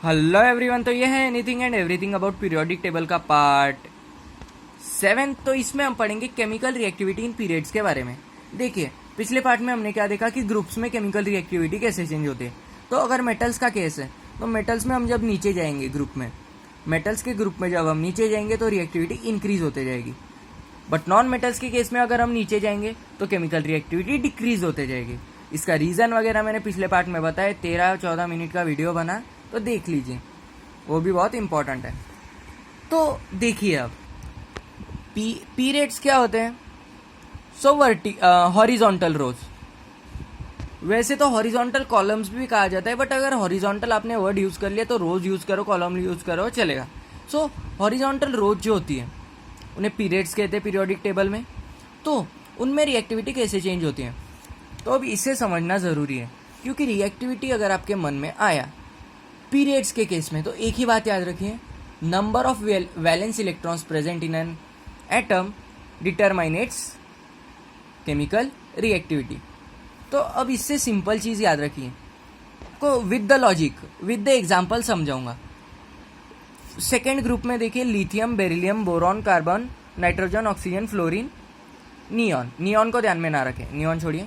Hello everyone. तो ये है anything and everything about periodic table का पार्ट 7। तो इसमें हम पढ़ेंगे केमिकल रिएक्टिविटी इन पीरियड्स के बारे में। देखिए, पिछले पार्ट में हमने क्या देखा कि ग्रुप्स में केमिकल रिएक्टिविटी कैसे चेंज होती है। तो अगर मेटल्स का केस है तो मेटल्स में हम जब नीचे जाएंगे ग्रुप में, मेटल्स के ग्रुप में जब हम नीचे जाएंगे तो रिएक्टिविटी इंक्रीज होते जाएगी। बट नॉन मेटल्स के केस में अगर हम नीचे जाएंगे तो केमिकल रिएक्टिविटी डिक्रीज होते जाएगी। इसका रीज़न वगैरह मैंने पिछले पार्ट में बताया, 13-14 मिनट का वीडियो बना, तो देख लीजिए, वो भी बहुत इंपॉर्टेंट है। तो देखिए अब पीरियड्स क्या होते हैं। सो हॉरिजॉन्टल रोज, वैसे तो हॉरिजॉन्टल कॉलम्स भी कहा जाता है, बट अगर हॉरिजॉन्टल आपने वर्ड यूज़ कर लिया तो रोज यूज़ करो, कॉलम यूज़ करो, चलेगा। सो हॉरिजॉन्टल रोज जो होती है उन्हें पीरियड्स कहते हैं पीरियोडिक टेबल में। तो उनमें रिएक्टिविटी कैसे चेंज होती है, तो अब इसे समझना ज़रूरी है, क्योंकि रिएक्टिविटी अगर आपके मन में आया पीरियड्स के केस में तो एक ही बात याद रखिए, number of valence electrons present in an atom determine its chemical reactivity. तो अब इससे सिंपल चीज़ याद रखिए, को with the logic, with the example समझाऊंगा। सेकेंड ग्रुप में देखिए, lithium, beryllium, boron, carbon, nitrogen, oxygen, fluorine, neon. Neon को ध्यान में ना रखें, नियॉन छोड़िए,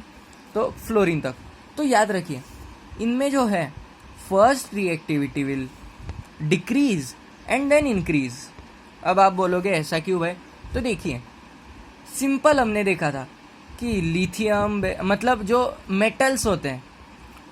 तो फ्लोरीन तक। तो याद रखिए, इनमें जो है first reactivity will decrease and then increase. अब आप बोलोगे ऐसा क्यों भाई? तो देखिए, सिंपल हमने देखा था कि लिथियम मतलब जो मेटल्स होते हैं,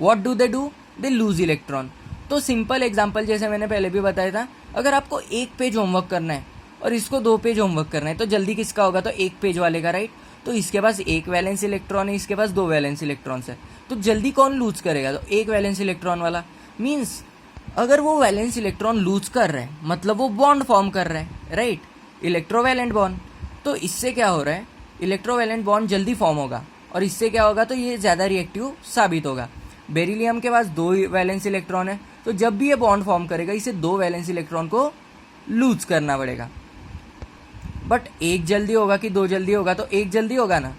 what do, they lose electron. तो सिंपल एग्जांपल जैसे मैंने पहले भी बताया था, अगर आपको एक पेज होमवर्क करना है और इसको 2 पेज होमवर्क करना है तो जल्दी किसका होगा? तो एक पेज वाले का, राइट। तो इसके पास एक वैलेंस इलेक्ट्रॉन है, इसके पास 2 वैलेंस इलेक्ट्रॉन्स है, तो जल्दी कौन लूज करेगा? तो एक वैलेंस इलेक्ट्रॉन वाला। मीन्स अगर वो वैलेंस इलेक्ट्रॉन लूज कर रहे हैं मतलब वो बॉन्ड फॉर्म कर रहे हैं, राइट, इलेक्ट्रोवैलेंट बॉन्ड। तो इससे क्या हो रहा है, इलेक्ट्रोवैलेंट बॉन्ड जल्दी फॉर्म होगा और इससे क्या होगा? तो ये ज़्यादा रिएक्टिव साबित होगा। बेरिलियम के पास 2 वैलेंस इलेक्ट्रॉन है, तो जब भी ये बॉन्ड फॉर्म करेगा इसे 2 वैलेंस इलेक्ट्रॉन को लूज करना पड़ेगा। बट एक जल्दी होगा कि 2 जल्दी होगा? तो एक जल्दी होगा ना।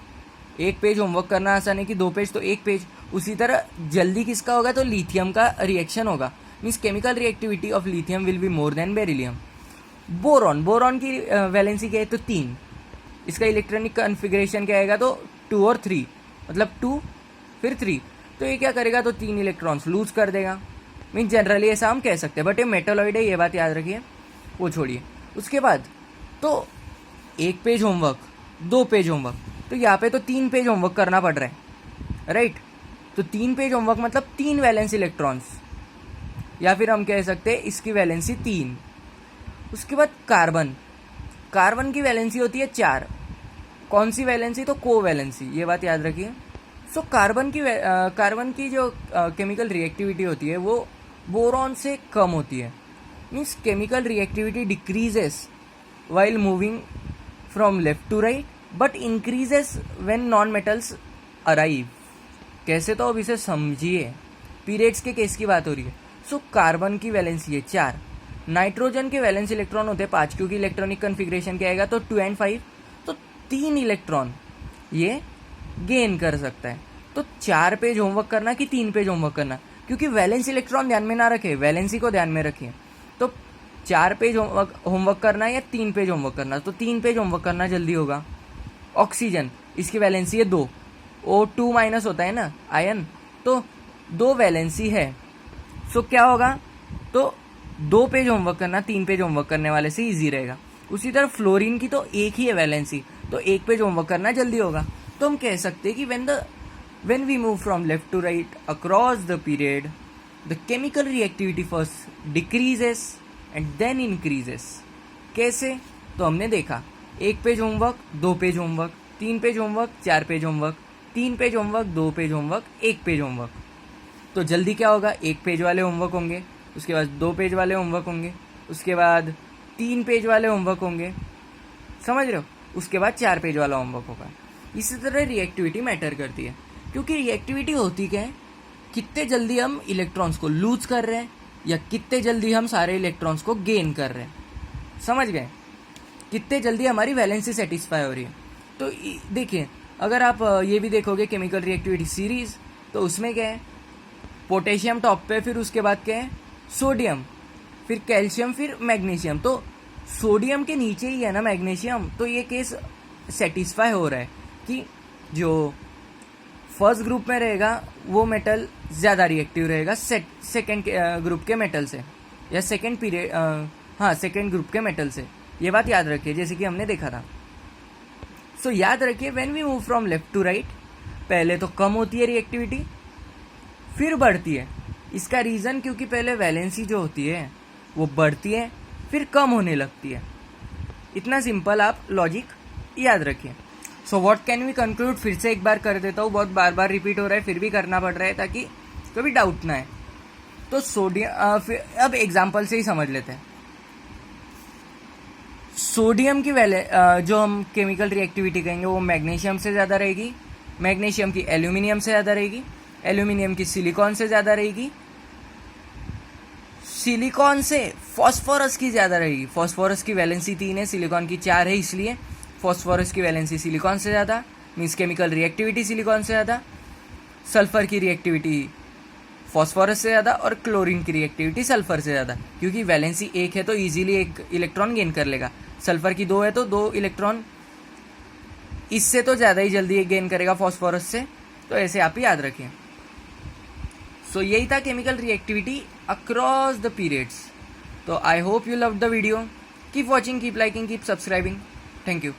एक पेज होमवर्क करना आसान है कि 2 पेज, तो एक पेज। उसी तरह जल्दी किसका होगा? तो लिथियम का रिएक्शन होगा। Means chemical reactivity of lithium will be more than beryllium. Boron, boron की वैलेंसी क्या है? तो 3। इसका इलेक्ट्रॉनिक कॉन्फ़िगरेशन क्या आएगा? तो 2 और 3, मतलब 2 फिर 3। तो ये क्या करेगा? तो 3 इलेक्ट्रॉन्स लूज कर देगा। मीन्स जनरली ऐसा हम कह सकते हैं, बट ये मेटलॉइड है, ये बात याद रखिए, वो छोड़िए। उसके बाद तो एक पेज होमवर्क, 2 पेज होमवर्क, तो यहाँ पे तो 3 पेज होमवर्क करना पड़ रहा है, राइट। तो 3 पेज होमवर्क मतलब 3 वैलेंस इलेक्ट्रॉन्स, या फिर हम कह सकते हैं इसकी वैलेंसी 3। उसके बाद कार्बन, कार्बन की वैलेंसी होती है 4। कौन सी वैलेंसी? तो को वैलेंसी, ये बात याद रखिए। सो कार्बन की जो केमिकल रिएक्टिविटी होती है वो बोरॉन से कम होती है। Means chemical reactivity decreases while moving from left to right but increases when non metals arrive. कैसे? तो अब इसे समझिए, पीरियड्स के केस की बात हो रही है। सो कार्बन की वैलेंसी है 4, नाइट्रोजन के वैलेंस इलेक्ट्रॉन होते हैं 5, क्योंकि इलेक्ट्रॉनिक कन्फिग्रेशन क्या आएगा? तो 2 and 5, तो 3 इलेक्ट्रॉन ये गेन कर सकता है। तो 4 पेज होमवर्क करना कि 3 पेज होमवर्क करना? क्योंकि वैलेंस इलेक्ट्रॉन ध्यान में ना रखें, वैलेंसी को ध्यान में रखिए। तो 4 पेज होमवर्क करना है या 3 पेज होमवर्क करना? तो 3 पेज होमवर्क करना जल्दी होगा। ऑक्सीजन, इसकी वैलेंसी है 2, O2 माइनस होता है ना आयन, तो 2 वैलेंसी है। सो क्या होगा? तो 2 पेज होमवर्क करना 3 पेज होमवर्क करने वाले से ईजी रहेगा। उसी तरह फ्लोरीन की तो एक ही है वैलेंसी, तो 1 पेज होमवर्क करना जल्दी होगा। तो हम कह सकते हैं कि when we move from left to right across the period, the chemical reactivity first decreases and then increases. कैसे? तो हमने देखा 1 page homework, 2 page homework, 3 page homework, 4 page homework, 3 page homework, 2 page homework, 1 page homework. तो जल्दी क्या होगा? 1 page वाले homework होंगे, उसके बाद 2 पेज वाले होमवर्क होंगे, उसके बाद 3 पेज वाले होमवर्क होंगे, समझ रहे हो? उसके बाद 4 पेज वाला होमवर्क होगा। इसी तरह रिएक्टिविटी मैटर करती है, क्योंकि रिएक्टिविटी होती क्या है? कितने जल्दी हम इलेक्ट्रॉन्स को लूज कर रहे हैं या कितने जल्दी हम सारे इलेक्ट्रॉन्स को गेन कर रहे हैं। समझ गए? कितने जल्दी हमारी वैलेंसी सेटिस्फाई हो रही है। तो देखिए, अगर आप ये भी देखोगे केमिकल रिएक्टिविटी सीरीज, तो उसमें क्या है? पोटेशियम टॉप पे, फिर उसके बाद क्या है? सोडियम, फिर कैल्शियम, फिर मैग्नीशियम। तो सोडियम के नीचे ही है ना मैग्नीशियम, तो ये केस सेटिस्फाई हो रहा है कि जो फर्स्ट ग्रुप में रहेगा वो मेटल ज़्यादा रिएक्टिव रहेगा सेकेंड ग्रुप के मेटल से, या सेकेंड पीरियड सेकेंड ग्रुप के मेटल से। ये बात याद रखिए, जैसे कि हमने देखा था। सो याद रखिए, when we move from left to right, पहले तो कम होती है रिएक्टिविटी, फिर बढ़ती है। इसका रीज़न क्योंकि पहले वैलेंसी जो होती है वो बढ़ती है, फिर कम होने लगती है। इतना सिंपल आप लॉजिक याद रखिए। So what can we conclude, फिर से एक बार कर देता हूँ, बहुत बार बार रिपीट हो रहा है फिर भी करना पड़ रहा है ताकि कभी डाउट ना है। तो सोडियम, फिर अब एग्जाम्पल से ही समझ लेते हैं। सोडियम की जो हम केमिकल रिएक्टिविटी कहेंगे वो मैग्नीशियम से ज़्यादा रहेगी, मैग्नीशियम की एल्यूमिनियम से ज़्यादा रहेगी, एल्यूमिनियम की सिलिकॉन से ज़्यादा रहेगी, सिलिकॉन से फॉस्फोरस की ज़्यादा रहेगी। फॉस्फोरस की वैलेंसी 3 है, सिलिकॉन की 4 है, इसलिए फॉस्फोरस की वैलेंसी सिलिकॉन से ज़्यादा, मीन्स केमिकल रिएक्टिविटी सिलिकॉन से ज़्यादा। सल्फर की रिएक्टिविटी फॉस्फोरस से ज़्यादा, और क्लोरीन की रिएक्टिविटी सल्फर से ज़्यादा, क्योंकि वैलेंसी 1 है तो इजीली 1 इलेक्ट्रॉन गेन कर लेगा। सल्फर की 2 है तो 2 इलेक्ट्रॉन इससे तो ज़्यादा ही जल्दी गेन करेगा फॉस्फोरस से। तो ऐसे आप याद रखें। सो यही था chemical reactivity across the periods. तो I hope you love the video. Keep watching, keep liking, keep subscribing. Thank you.